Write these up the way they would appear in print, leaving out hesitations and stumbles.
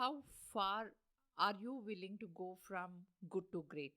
How far are you willing to go from good to great?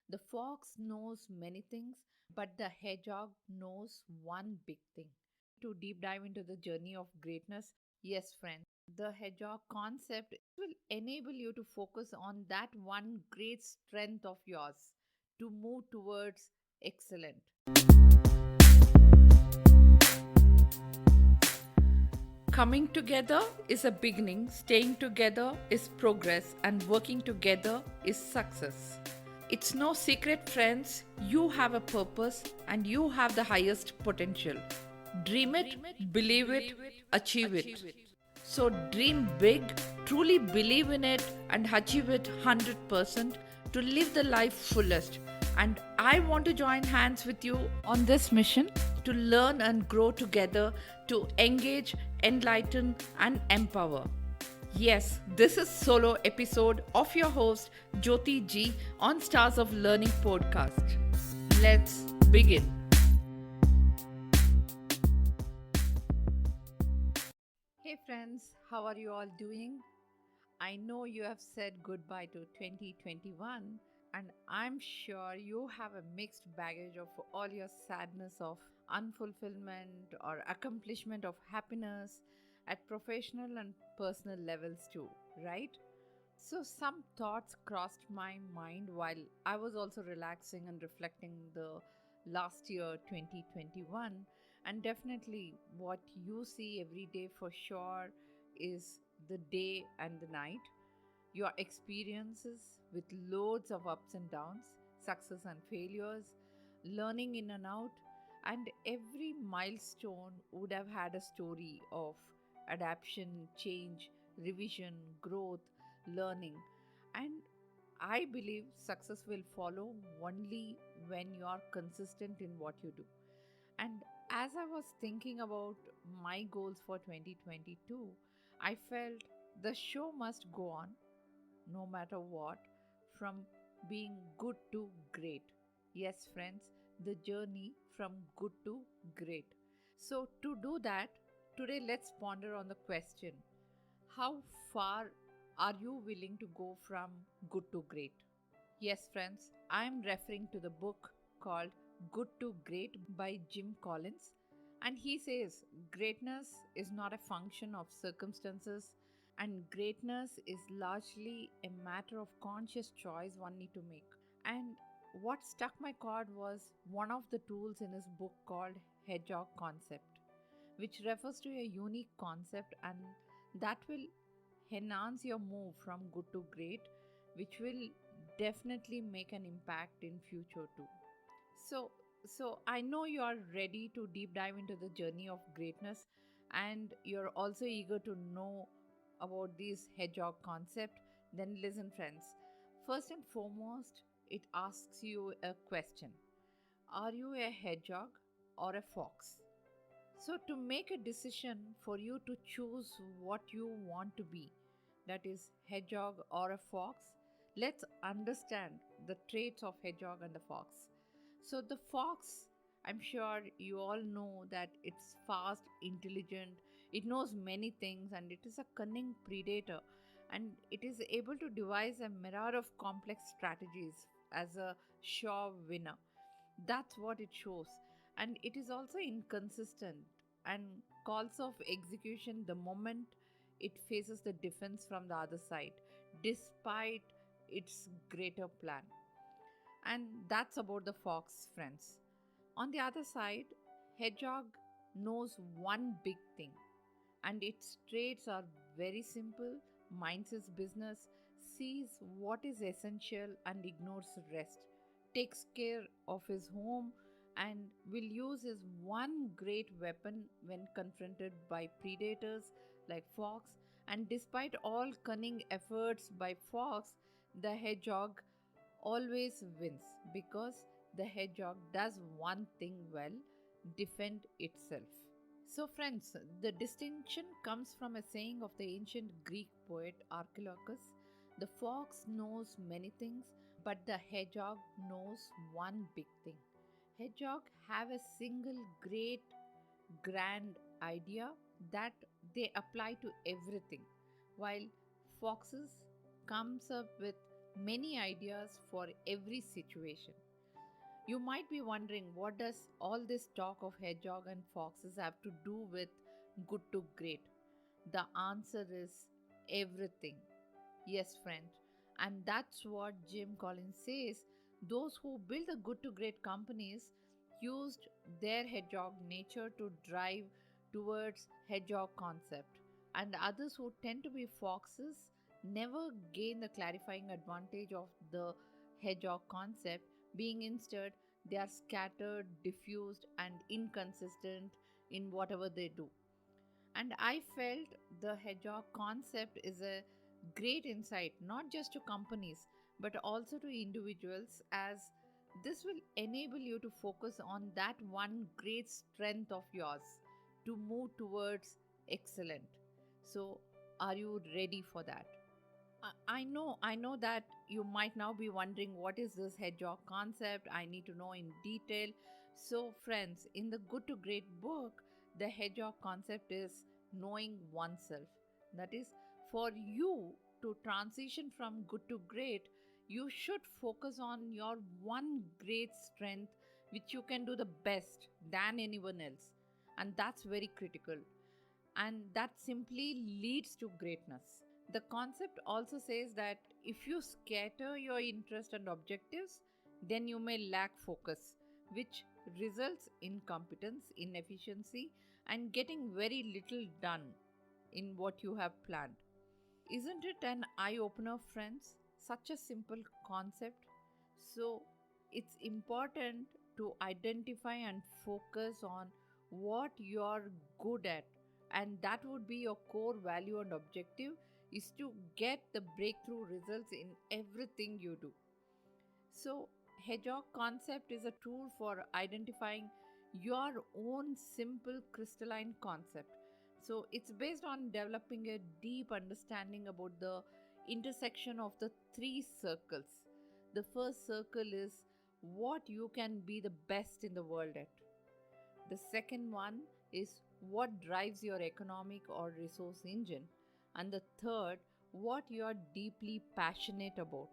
The fox knows many things, but the hedgehog knows one big thing. To deep dive into the journey of greatness, yes, friends, the hedgehog concept will enable you to focus on that one great strength of yours to move towards excellent. Coming together is a beginning, staying together is progress, and working together is success. It's no secret, friends, you have a purpose and you have the highest potential. Dream it, believe it, achieve it. So dream big, truly believe in it, and achieve it 100% to live the life fullest. And I want to join hands with you on this mission to learn and grow together, to engage, enlighten, and empower. Yes, this is solo episode of your host Jyoti G on Stars of Learning podcast. Let's begin. Hey friends, how are you all doing? I know you have said goodbye to 2021, and I'm sure you have a mixed baggage of all your sadness of unfulfillment or accomplishment of happiness at professional and personal levels too, right? So, some thoughts crossed my mind while I was also relaxing and reflecting the last year 2021. And definitely, what you see every day for sure is the day and the night, your experiences with loads of ups and downs, success and failures, learning in and out, and every milestone would have had a story of adaptation, change, revision, growth, learning. And I believe success will follow only when you are consistent in what you do. And as I was thinking about my goals for 2022, I felt the show must go on no matter what, from being good to great. Yes, friends, the journey from good to great. So, to do that, today let's ponder on the question: how far are you willing to go from good to great? Yes, friends, I am referring to the book called Good to Great by Jim Collins. And he says greatness is not a function of circumstances, and greatness is largely a matter of conscious choice one need to make. And what struck my chord was one of the tools in his book called Hedgehog Concept, which refers to a unique concept and that will enhance your move from good to great, which will definitely make an impact in future too. So I know you are ready to deep dive into the journey of greatness, and you're also eager to know about this hedgehog concept. Then listen, friends. First and foremost, it asks you a question: are you a hedgehog or a fox? So, to make a decision for you to choose what you want to be, that is, hedgehog or a fox, let's understand the traits of hedgehog and the fox. So, the fox, I'm sure you all know that it's fast, intelligent, it knows many things, and it is a cunning predator, and it is able to devise a myriad of complex strategies as a sure winner. That's what it shows. And it is also inconsistent and calls off execution the moment it faces the defense from the other side, despite its greater plan. And that's about the fox, friends. On the other side, hedgehog knows one big thing, and its traits are very simple, minds his business, sees what is essential and ignores rest, takes care of his home, and will use his one great weapon when confronted by predators like fox. And despite all cunning efforts by fox, the hedgehog always wins because the hedgehog does one thing well: defend itself. So, friends, the distinction comes from a saying of the ancient Greek poet Archilochus: the fox knows many things, but the hedgehog knows one big thing. Hedgehog have a single great grand idea that they apply to everything, while Foxes comes up with many ideas for every situation. You might be wondering, what does all this talk of hedgehog and foxes have to do with good to great? The answer is everything. Yes, friend. And that's what Jim Collins says. Those who build the good to great companies used their hedgehog nature to drive towards hedgehog concept. And others who tend to be foxes never gain the clarifying advantage of the hedgehog concept, being instead they are scattered, diffused, and inconsistent in whatever they do. And I felt the hedgehog concept is a great insight, not just to companies, but also to individuals, as this will enable you to focus on that one great strength of yours to move towards excellent. So, are you ready for that? I know that you might now be wondering, what is this hedgehog concept? I need to know in detail. So, friends, in the Good to Great book, the hedgehog concept is knowing oneself. That is, for you to transition from good to great, you should focus on your one great strength which you can do the best than anyone else. And that's very critical. And that simply leads to greatness. The concept also says that if you scatter your interest and objectives, then you may lack focus, which results in competence, inefficiency, and getting very little done in what you have planned. Isn't it an eye opener, friends? Such a simple concept. So, it's important to identify and focus on what you're good at, and that would be your core value and objective is to get the breakthrough results in everything you do. So, hedgehog concept is a tool for identifying your own simple crystalline concept. So, it's based on developing a deep understanding about the intersection of the three circles. The first circle is what you can be the best in the world at. The second one is what drives your economic or resource engine. And the third, what you are deeply passionate about.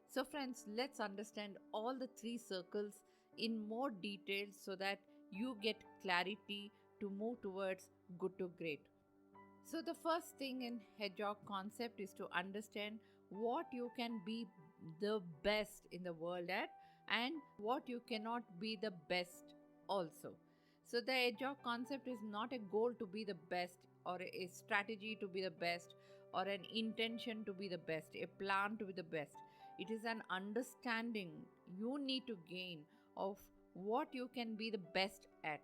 So, friends, let's understand all the three circles in more detail so that you get clarity to move towards good to great. So, the first thing in hedgehog concept is to understand what you can be the best in the world at and what you cannot be the best also. So, the hedgehog concept is not a goal to be the best or a strategy to be the best or an intention to be the best, a plan to be the best. It is an understanding you need to gain of what you can be the best at.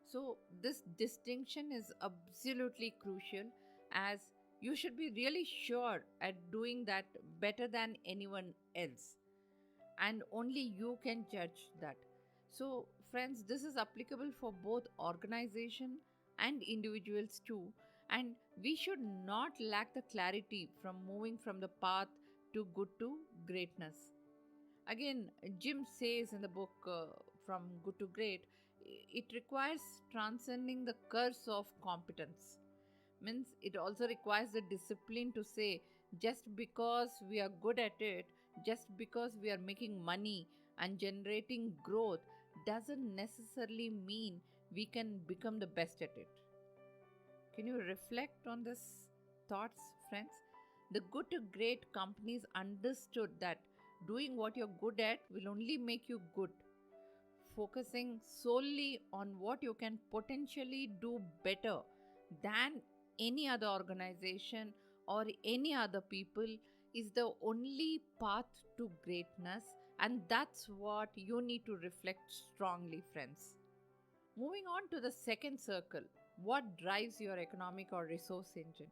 So, this distinction is absolutely crucial, as you should be really sure at doing that better than anyone else, and only you can judge that. So, friends, this is applicable for both organization and individuals too, and we should not lack the clarity from moving from the path to good to greatness. Again, Jim says in the book From Good to Great, it requires transcending the curse of competence. Means it also requires the discipline to say, just because we are good at it, just because we are making money and generating growth, doesn't necessarily mean we can become the best at it. Can you reflect on this thoughts, friends? The good to great companies understood that doing what you're good at will only make you good. Focusing solely on what you can potentially do better than any other organization or any other people is the only path to greatness, and that's what you need to reflect strongly, friends. Moving on to the second circle, what drives your economic or resource engine?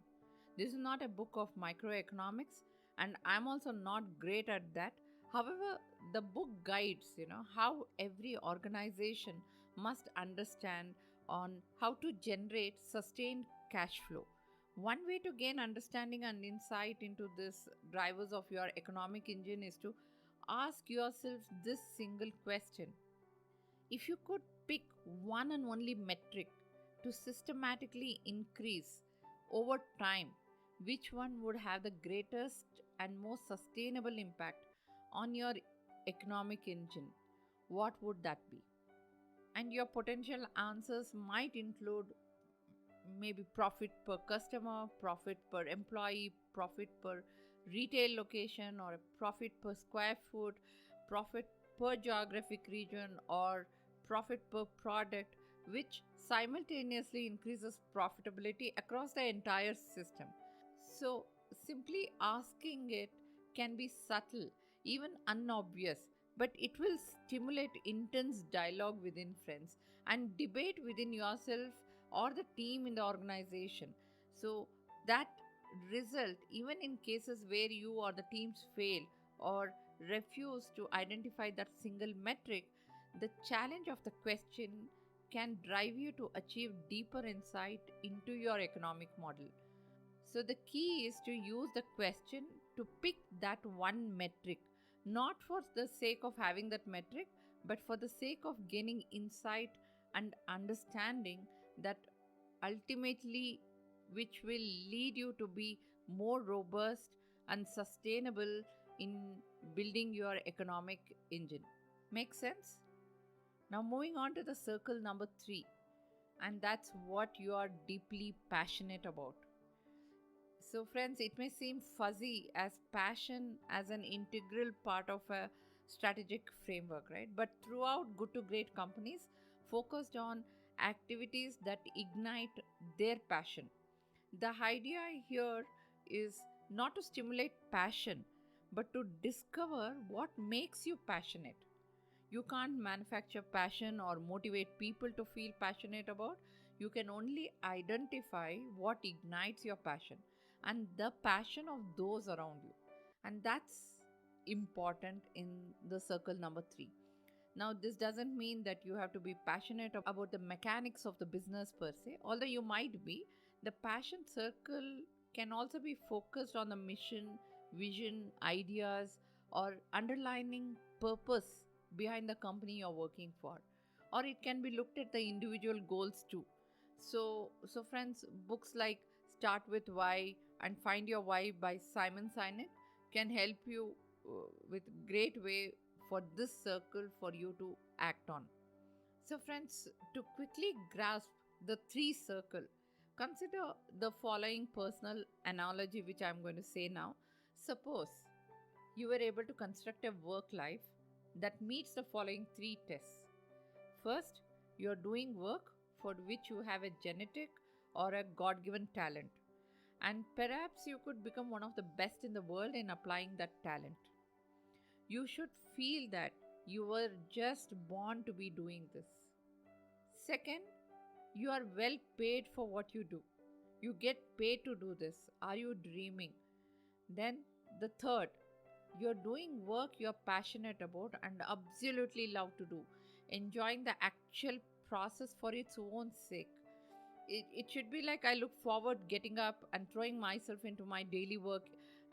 This is not a book of microeconomics, and I'm also not great at that. However, the book guides, how every organization must understand on how to generate sustained cash flow. One way to gain understanding and insight into this drivers of your economic engine is to ask yourself this single question: if you could pick one and only metric to systematically increase over time, which one would have the greatest and most sustainable impact on your economic engine? What would that be? And your potential answers might include maybe profit per customer, profit per employee, profit per retail location, or a profit per square foot, profit per geographic region, or profit per product, which simultaneously increases profitability across the entire system. So, simply asking it can be subtle, even unobvious, but it will stimulate intense dialogue within friends and debate within yourself or the team in the organization. So, that result, even in cases where you or the teams fail or refuse to identify that single metric, the challenge of the question can drive you to achieve deeper insight into your economic model. So, the key is to use the question to pick that one metric, not for the sake of having that metric, but for the sake of gaining insight and understanding that ultimately which will lead you to be more robust and sustainable in building your economic engine. Make sense? Now, moving on to the circle number three, and that's what you are deeply passionate about. So, friends, it may seem fuzzy as passion as an integral part of a strategic framework, right? But throughout Good to Great companies focused on activities that ignite their passion. The idea here is not to stimulate passion, but to discover what makes you passionate. You can't manufacture passion or motivate people to feel passionate about. You can only identify what ignites your passion and the passion of those around you. And that's important in the circle number three. Now, this doesn't mean that you have to be passionate about the mechanics of the business per se, although you might be. The passion circle can also be focused on the mission, vision, ideas, or underlining purpose behind the company you're working for. Or it can be looked at the individual goals too. So friends, books like Start with Why and Find Your Why by Simon Sinek can help you with great way for this circle for you to act on. So, friends, to quickly grasp the three circle, consider the following personal analogy which I'm going to say now. Suppose you were able to construct a work life that meets the following three tests. First, you're doing work for which you have a genetic or a God given talent, and perhaps you could become one of the best in the world in applying that talent. You should feel that you were just born to be doing this. Second, you are well paid for what you do. You get paid to do this. Are you dreaming? Then, the third, you're doing work you're passionate about and absolutely love to do, enjoying the actual process for its own sake. It should be like I look forward getting up and throwing myself into my daily work,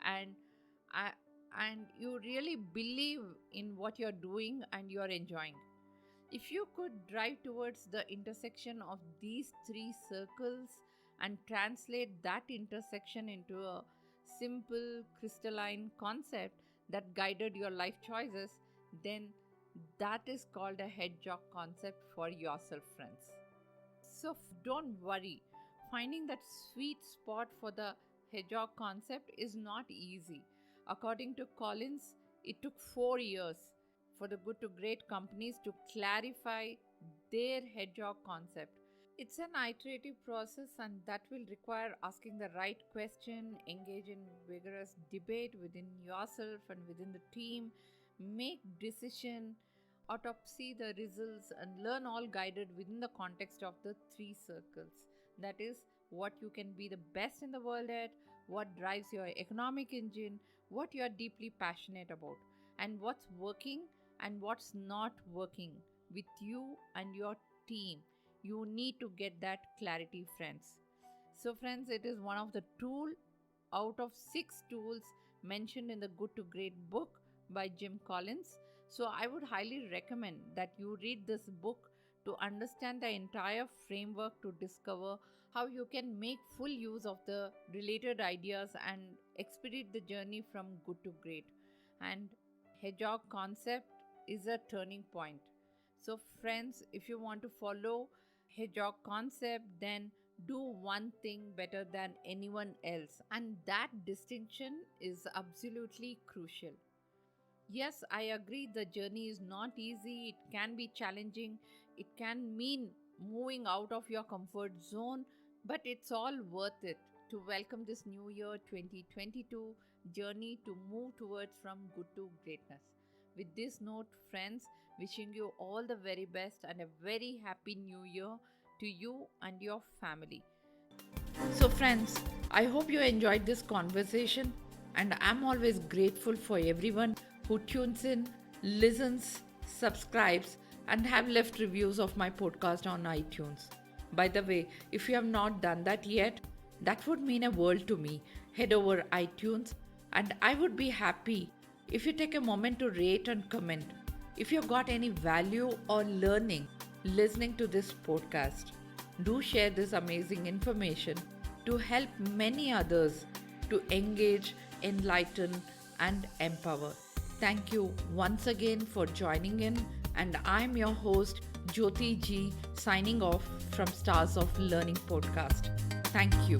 and I, and you really believe in what you're doing and you're enjoying. If you could drive towards the intersection of these three circles and translate that intersection into a simple crystalline concept that guided your life choices, then that is called a hedgehog concept for yourself, friends. So don't worry, finding that sweet spot for the hedgehog concept is not easy. According to Collins, it took 4 years for the good to great companies to clarify their hedgehog concept. It's an iterative process, and that will require asking the right question, engage in vigorous debate within yourself and within the team, make decision, autopsy the results, and learn, all guided within the context of the three circles. That is, what you can be the best in the world at, what drives your economic engine, what you are deeply passionate about, and what's working and what's not working with you and your team. You need to get that clarity, friends. So, friends, it is one of the tool out of 6 tools mentioned in the Good to Great book by Jim Collins. So, I would highly recommend that you read this book to understand the entire framework to discover how you can make full use of the related ideas and expedite the journey from good to great. And Hedgehog concept is a turning point. So, friends, if you want to follow Hedgehog concept, then do one thing better than anyone else, and that distinction is absolutely crucial. Yes, I agree the journey is not easy, it can be challenging, it can mean moving out of your comfort zone, but it's all worth it to welcome this new year 2022 journey to move towards from good to greatness. With this note, friends, wishing you all the very best and a very happy new year to you and your family. So, friends, I hope you enjoyed this conversation, and I'm always grateful for everyone who tunes in, listens, subscribes, and have left reviews of my podcast on iTunes. By the way, if you have not done that yet, that would mean a world to me. Head over iTunes, and I would be happy if you take a moment to rate and comment if you got any value or learning listening to this podcast. Do share this amazing information to help many others to engage, enlighten, and empower. Thank you once again for joining in, and I'm your host, Jyoti G, signing off from Stars of Learning podcast. Thank you.